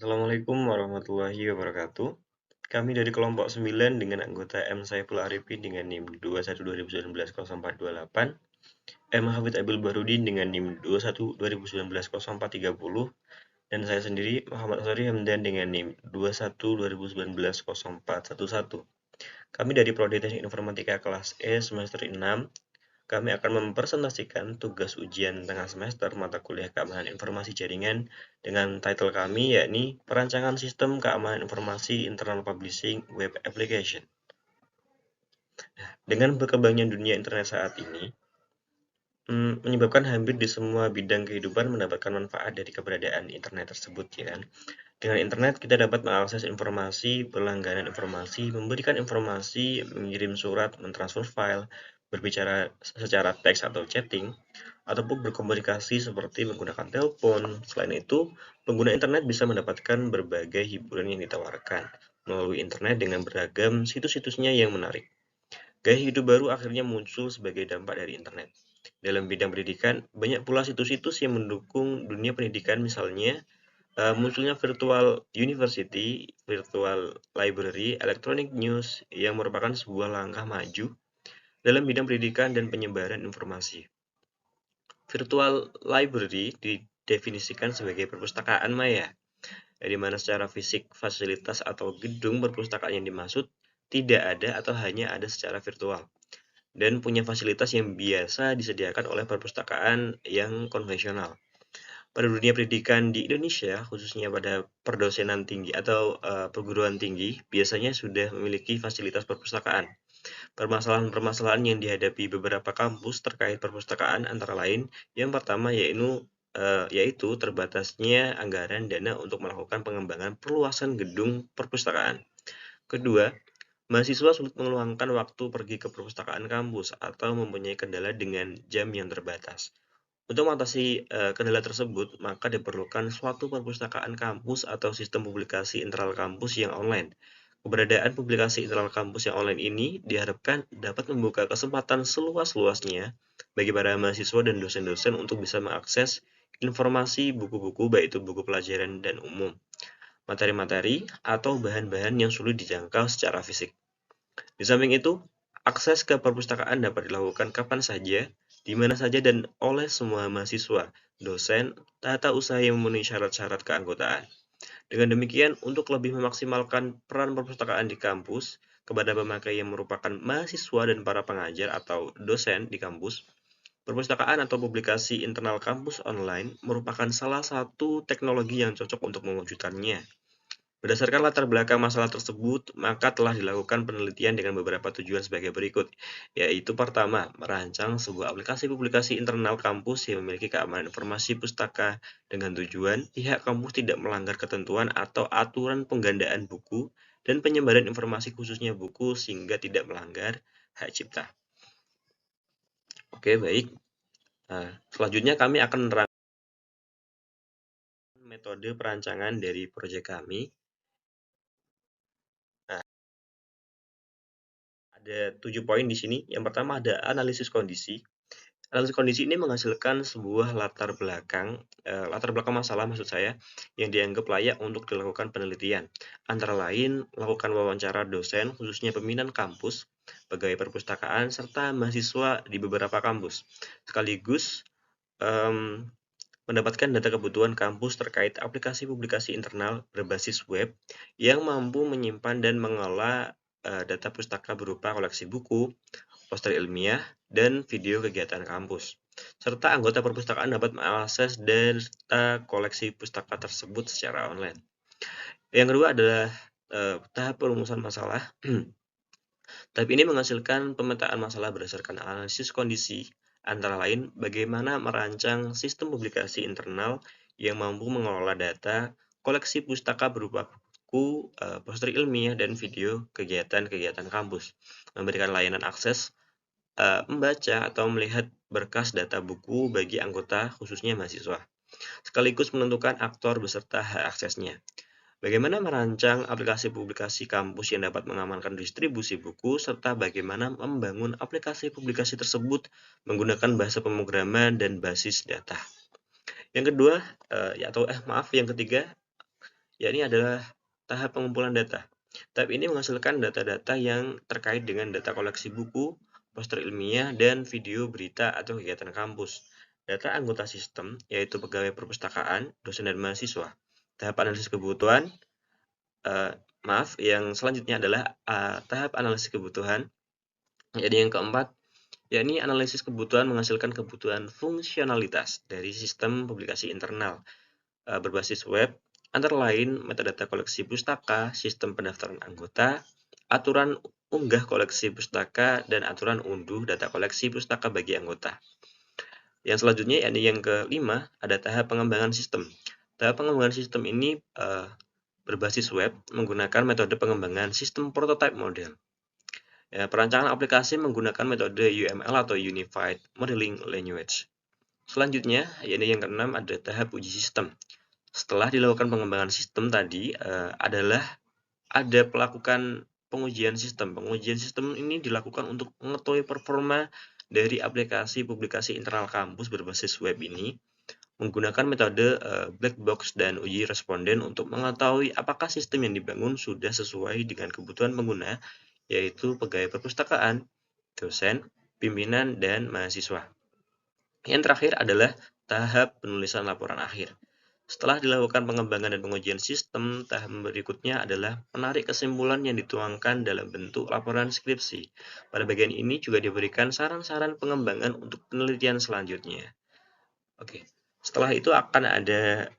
Assalamualaikum warahmatullahi wabarakatuh. Kami dari kelompok 9 dengan anggota M. Saiful Arifin dengan NIM 21 2019 0428, M. Hafid Abil Barudin dengan NIM 21 2019 0430, dan saya sendiri Muhammad Asari Hamdan dengan NIM 21 2019 0411. Kami dari Prodi Teknik Informatika kelas E semester 6. Kami akan mempresentasikan tugas ujian tengah semester mata kuliah Keamanan Informasi Jaringan dengan title kami yakni Perancangan Sistem Keamanan Informasi Internal Publishing Web Application. Dengan berkembangnya dunia internet saat ini, menyebabkan hampir di semua bidang kehidupan mendapatkan manfaat dari keberadaan internet tersebut, ya kan? Dengan internet kita dapat mengakses informasi, berlangganan informasi, memberikan informasi, mengirim surat, mentransfer file, berbicara secara teks atau chatting, ataupun berkomunikasi seperti menggunakan telepon. Selain itu, pengguna internet bisa mendapatkan berbagai hiburan yang ditawarkan melalui internet dengan beragam situs-situsnya yang menarik. Gaya hidup baru akhirnya muncul sebagai dampak dari internet. Dalam bidang pendidikan, banyak pula situs-situs yang mendukung dunia pendidikan, misalnya munculnya virtual university, virtual library, electronic news yang merupakan sebuah langkah maju dalam bidang pendidikan dan penyebaran informasi. Virtual library didefinisikan sebagai perpustakaan maya, di mana secara fisik fasilitas atau gedung perpustakaan yang dimaksud tidak ada atau hanya ada secara virtual, dan punya fasilitas yang biasa disediakan oleh perpustakaan yang konvensional. Pada dunia pendidikan di Indonesia, khususnya pada perdosenan tinggi atau perguruan tinggi, biasanya sudah memiliki fasilitas perpustakaan. Permasalahan-permasalahan yang dihadapi beberapa kampus terkait perpustakaan antara lain, yang pertama yaitu terbatasnya anggaran dana untuk melakukan pengembangan perluasan gedung perpustakaan. Kedua, mahasiswa sulit meluangkan waktu pergi ke perpustakaan kampus atau mempunyai kendala dengan jam yang terbatas. Untuk mengatasi kendala tersebut, maka diperlukan suatu perpustakaan kampus atau sistem publikasi internal kampus yang online. Keberadaan publikasi internal kampus yang online ini diharapkan dapat membuka kesempatan seluas-luasnya bagi para mahasiswa dan dosen-dosen untuk bisa mengakses informasi buku-buku, baik itu buku pelajaran dan umum, materi-materi, atau bahan-bahan yang sulit dijangkau secara fisik. Di samping itu, akses ke perpustakaan dapat dilakukan kapan saja, di mana saja, dan oleh semua mahasiswa, dosen, tata usaha yang memenuhi syarat-syarat keanggotaan. Dengan demikian, untuk lebih memaksimalkan peran perpustakaan di kampus kepada pemakai yang merupakan mahasiswa dan para pengajar atau dosen di kampus, perpustakaan atau publikasi internal kampus online merupakan salah satu teknologi yang cocok untuk mewujudkannya. Berdasarkan latar belakang masalah tersebut, maka telah dilakukan penelitian dengan beberapa tujuan sebagai berikut, yaitu pertama, merancang sebuah aplikasi publikasi internal kampus yang memiliki keamanan informasi pustaka dengan tujuan pihak kampus tidak melanggar ketentuan atau aturan penggandaan buku dan penyebaran informasi khususnya buku sehingga tidak melanggar hak cipta. Oke, baik. Nah, selanjutnya kami akan menerangkan metode perancangan dari proyek kami. Nah, ada 7 poin di sini. Yang pertama ada analisis kondisi. Analisis kondisi ini menghasilkan sebuah latar belakang masalah maksud saya, yang dianggap layak untuk dilakukan penelitian. Antara lain, melakukan wawancara dosen, khususnya pimpinan kampus, pegawai perpustakaan, serta mahasiswa di beberapa kampus. Sekaligus mendapatkan data kebutuhan kampus terkait aplikasi publikasi internal berbasis web yang mampu menyimpan dan mengelola data pustaka berupa koleksi buku, poster ilmiah, dan video kegiatan kampus. Serta anggota perpustakaan dapat mengakses data koleksi pustaka tersebut secara online. Yang kedua adalah tahap perumusan masalah. Tahap ini menghasilkan pemetaan masalah berdasarkan analisis kondisi, antara lain bagaimana merancang sistem publikasi internal yang mampu mengelola data koleksi pustaka berupa buku, poster ilmiah, dan video kegiatan-kegiatan kampus, memberikan layanan akses membaca atau melihat berkas data buku bagi anggota, khususnya mahasiswa, sekaligus menentukan aktor beserta hak aksesnya. Bagaimana merancang aplikasi publikasi kampus yang dapat mengamankan distribusi buku, serta bagaimana membangun aplikasi publikasi tersebut menggunakan bahasa pemrograman dan basis data. Yang kedua, yang ketiga, yakni adalah tahap pengumpulan data. Tahap ini menghasilkan data-data yang terkait dengan data koleksi buku, poster ilmiah, dan video berita atau kegiatan kampus. Data anggota sistem, yaitu pegawai perpustakaan, dosen dan mahasiswa. Tahap analisis kebutuhan, yang selanjutnya adalah tahap analisis kebutuhan. Jadi yang keempat, yakni analisis kebutuhan menghasilkan kebutuhan fungsionalitas dari sistem publikasi internal berbasis web, antara lain metadata koleksi pustaka, sistem pendaftaran anggota, aturan unggah koleksi pustaka, dan aturan unduh data koleksi pustaka bagi anggota. Yang selanjutnya, yakni yang kelima, ada tahap pengembangan sistem. Tahap pengembangan sistem ini berbasis web menggunakan metode pengembangan sistem prototype model. Ya, perancangan aplikasi menggunakan metode UML atau Unified Modeling Language. Selanjutnya, yakni yang keenam, ada tahap uji sistem. Setelah dilakukan pengembangan sistem tadi, ada pelakukan pengujian sistem. Pengujian sistem ini dilakukan untuk mengetahui performa dari aplikasi publikasi internal kampus berbasis web ini menggunakan metode black box dan uji responden untuk mengetahui apakah sistem yang dibangun sudah sesuai dengan kebutuhan pengguna, yaitu pegawai perpustakaan, dosen, pimpinan, dan mahasiswa. Yang terakhir adalah tahap penulisan laporan akhir. Setelah dilakukan pengembangan dan pengujian sistem, tahap berikutnya adalah menarik kesimpulan yang dituangkan dalam bentuk laporan skripsi. Pada bagian ini juga diberikan saran-saran pengembangan untuk penelitian selanjutnya. Oke, setelah itu akan ada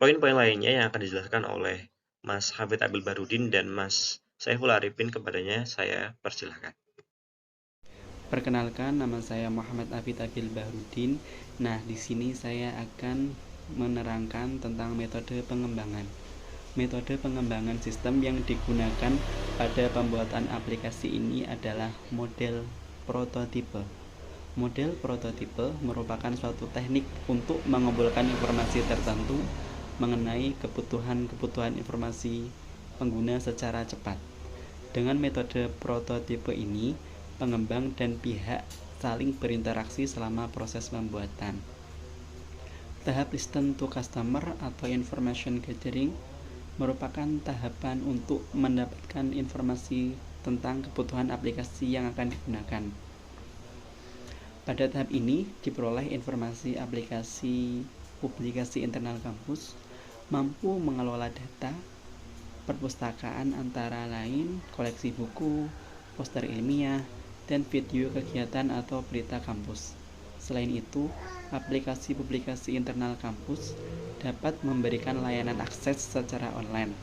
poin-poin lainnya yang akan dijelaskan oleh Mas Hafid Abil Barudin dan Mas Saiful Arifin. Kepadanya saya persilahkan. Perkenalkan, nama saya Muhammad Hafid Abil Barudin. Nah, di sini saya akan menerangkan tentang metode pengembangan. Metode pengembangan sistem yang digunakan pada pembuatan aplikasi ini adalah model prototipe. Model prototipe merupakan suatu teknik untuk mengumpulkan informasi tertentu mengenai kebutuhan informasi pengguna secara cepat. Dengan metode prototipe ini, pengembang dan pihak saling berinteraksi selama proses pembuatan. Tahap listen to customer atau information gathering merupakan tahapan untuk mendapatkan informasi tentang kebutuhan aplikasi yang akan digunakan. Pada tahap ini diperoleh informasi aplikasi publikasi internal kampus, mampu mengelola data perpustakaan antara lain koleksi buku, poster ilmiah, dan video kegiatan atau berita kampus. Selain itu, aplikasi publikasi internal kampus dapat memberikan layanan akses secara online,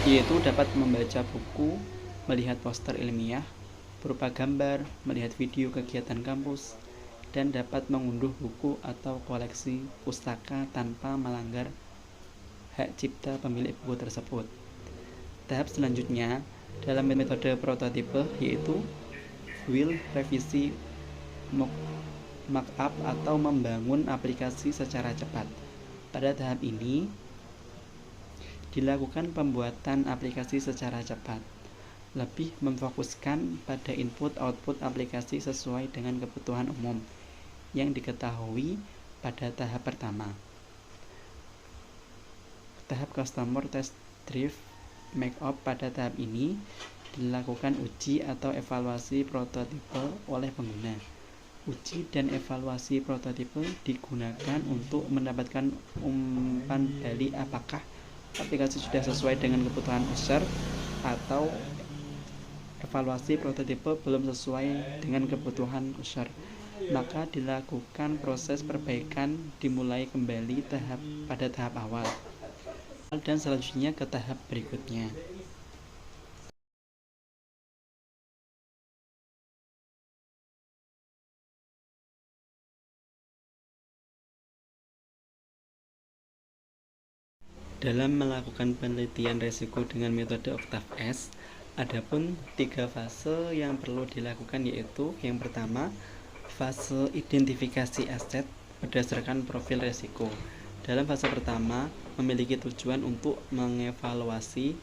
yaitu dapat membaca buku, melihat poster ilmiah berupa gambar, melihat video kegiatan kampus, dan dapat mengunduh buku atau koleksi pustaka tanpa melanggar hak cipta pemilik buku tersebut. Tahap selanjutnya dalam metode prototipe yaitu will revisi markup atau membangun aplikasi secara cepat. Pada tahap ini dilakukan pembuatan aplikasi secara cepat, lebih memfokuskan pada input-output aplikasi sesuai dengan kebutuhan umum yang diketahui pada tahap pertama. Tahap customer test drive markup pada tahap ini dilakukan uji atau evaluasi prototipe oleh pengguna. Uji dan evaluasi prototipe digunakan untuk mendapatkan umpan balik apakah aplikasi sudah sesuai dengan kebutuhan user atau evaluasi prototipe belum sesuai dengan kebutuhan user. Maka dilakukan proses perbaikan dimulai kembali pada tahap awal dan selanjutnya ke tahap berikutnya. Dalam melakukan penelitian risiko dengan metode OCTAV-S, adapun 3 fase yang perlu dilakukan yaitu yang pertama, fase identifikasi aset berdasarkan profil risiko. Dalam fase pertama, memiliki tujuan untuk mengevaluasi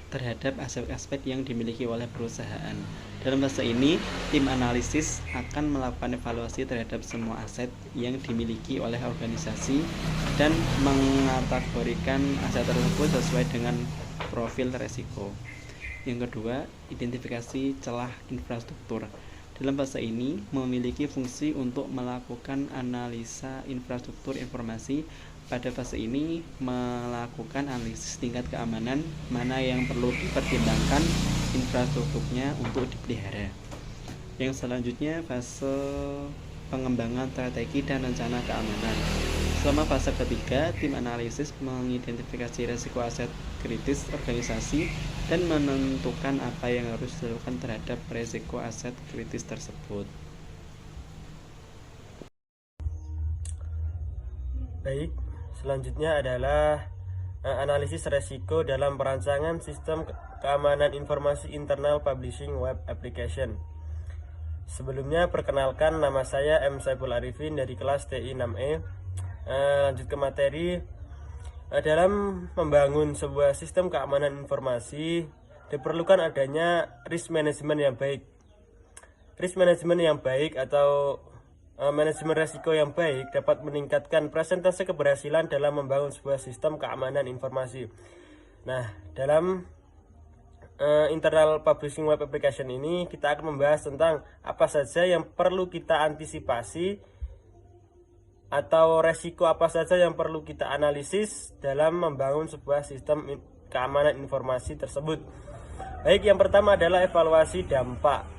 terhadap aspek-aspek yang dimiliki oleh perusahaan. Dalam fase ini, tim analisis akan melakukan evaluasi terhadap semua aset yang dimiliki oleh organisasi dan mengategorikan aset tersebut sesuai dengan profil resiko. Yang kedua, identifikasi celah infrastruktur. Dalam fase ini memiliki fungsi untuk melakukan analisa infrastruktur informasi. Pada fase ini melakukan analisis tingkat keamanan mana yang perlu dipertimbangkan infrastrukturnya untuk dipelihara. Yang selanjutnya fase pengembangan strategi dan rencana keamanan. Selama fase ketiga, tim analisis mengidentifikasi risiko aset kritis organisasi dan menentukan apa yang harus dilakukan terhadap risiko aset kritis tersebut. Baik, selanjutnya adalah analisis resiko dalam perancangan sistem keamanan informasi internal publishing web application. Sebelumnya perkenalkan, nama saya M. Saiful Arifin dari kelas TI 6E. Lanjut ke materi. Dalam membangun sebuah sistem keamanan informasi diperlukan adanya risk management yang baik. Risk management yang baik atau manajemen risiko yang baik dapat meningkatkan persentase keberhasilan dalam membangun sebuah sistem keamanan informasi. Nah, dalam internal publishing web application ini kita akan membahas tentang apa saja yang perlu kita antisipasi atau resiko apa saja yang perlu kita analisis dalam membangun sebuah sistem keamanan informasi tersebut. Baik, yang pertama adalah evaluasi dampak.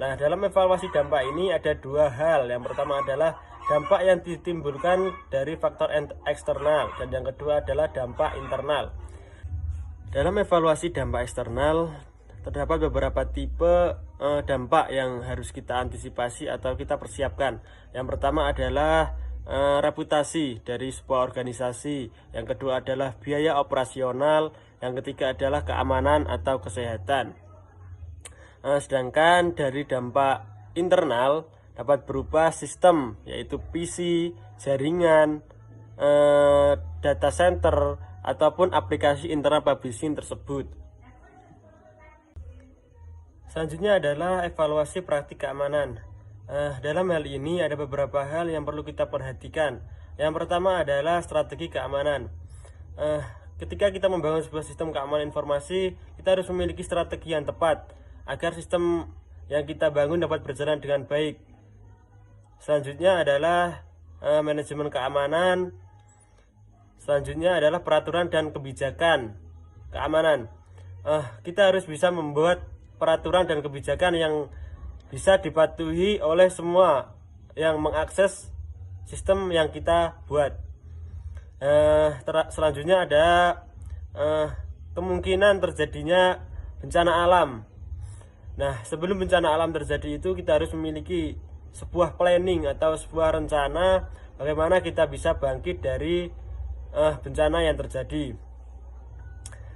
Nah, dalam evaluasi dampak ini ada dua hal. Yang pertama adalah dampak yang ditimbulkan dari faktor eksternal dan yang kedua adalah dampak internal. Dalam evaluasi dampak eksternal terdapat beberapa tipe dampak yang harus kita antisipasi atau kita persiapkan. Yang pertama adalah reputasi dari sebuah organisasi, yang kedua adalah biaya operasional, yang ketiga adalah keamanan atau kesehatan. Sedangkan dari dampak internal dapat berupa sistem, yaitu PC, jaringan, data center, ataupun aplikasi internal publishing tersebut. Selanjutnya adalah evaluasi praktik keamanan. Dalam hal ini ada beberapa hal yang perlu kita perhatikan. Yang pertama adalah strategi keamanan. Ketika kita membangun sebuah sistem keamanan informasi, kita harus memiliki strategi yang tepat agar sistem yang kita bangun dapat berjalan dengan baik. Selanjutnya adalah manajemen keamanan. Selanjutnya adalah peraturan dan kebijakan keamanan. Kita harus bisa membuat peraturan dan kebijakan yang bisa dipatuhi oleh semua yang mengakses sistem yang kita buat. Selanjutnya ada kemungkinan terjadinya bencana alam. Nah, sebelum bencana alam terjadi itu kita harus memiliki sebuah planning atau sebuah rencana bagaimana kita bisa bangkit dari bencana yang terjadi.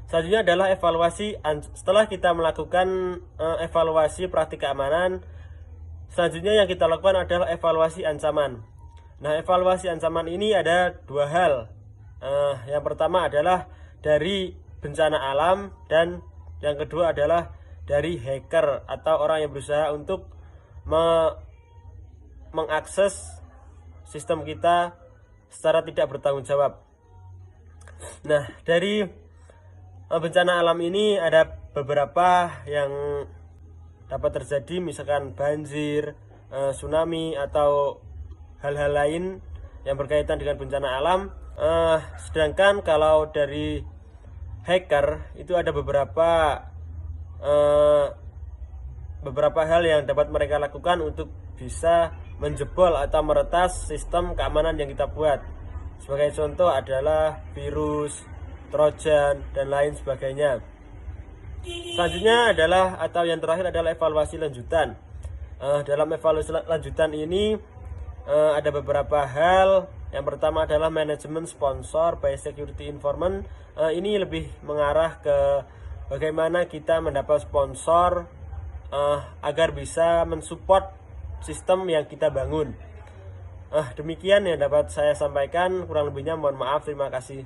Selanjutnya adalah evaluasi. Setelah kita melakukan evaluasi praktik keamanan, selanjutnya yang kita lakukan adalah evaluasi ancaman. Nah, evaluasi ancaman ini ada dua hal. Yang pertama adalah dari bencana alam dan yang kedua adalah dari hacker atau orang yang berusaha untuk mengakses sistem kita secara tidak bertanggung jawab. Nah, dari bencana alam ini ada beberapa yang dapat terjadi, misalkan banjir, tsunami atau hal-hal lain yang berkaitan dengan bencana alam. Sedangkan kalau dari hacker itu ada beberapa hal yang dapat mereka lakukan untuk bisa menjebol atau meretas sistem keamanan yang kita buat. Sebagai contoh adalah virus, trojan, dan lain sebagainya. Selanjutnya adalah atau yang terakhir adalah evaluasi lanjutan. Dalam evaluasi lanjutan ini ada beberapa hal. Yang pertama adalah manajemen sponsor by security informant. Ini lebih mengarah ke bagaimana kita mendapat sponsor agar bisa mensupport sistem yang kita bangun. Demikian yang dapat saya sampaikan, kurang lebihnya mohon maaf, terima kasih.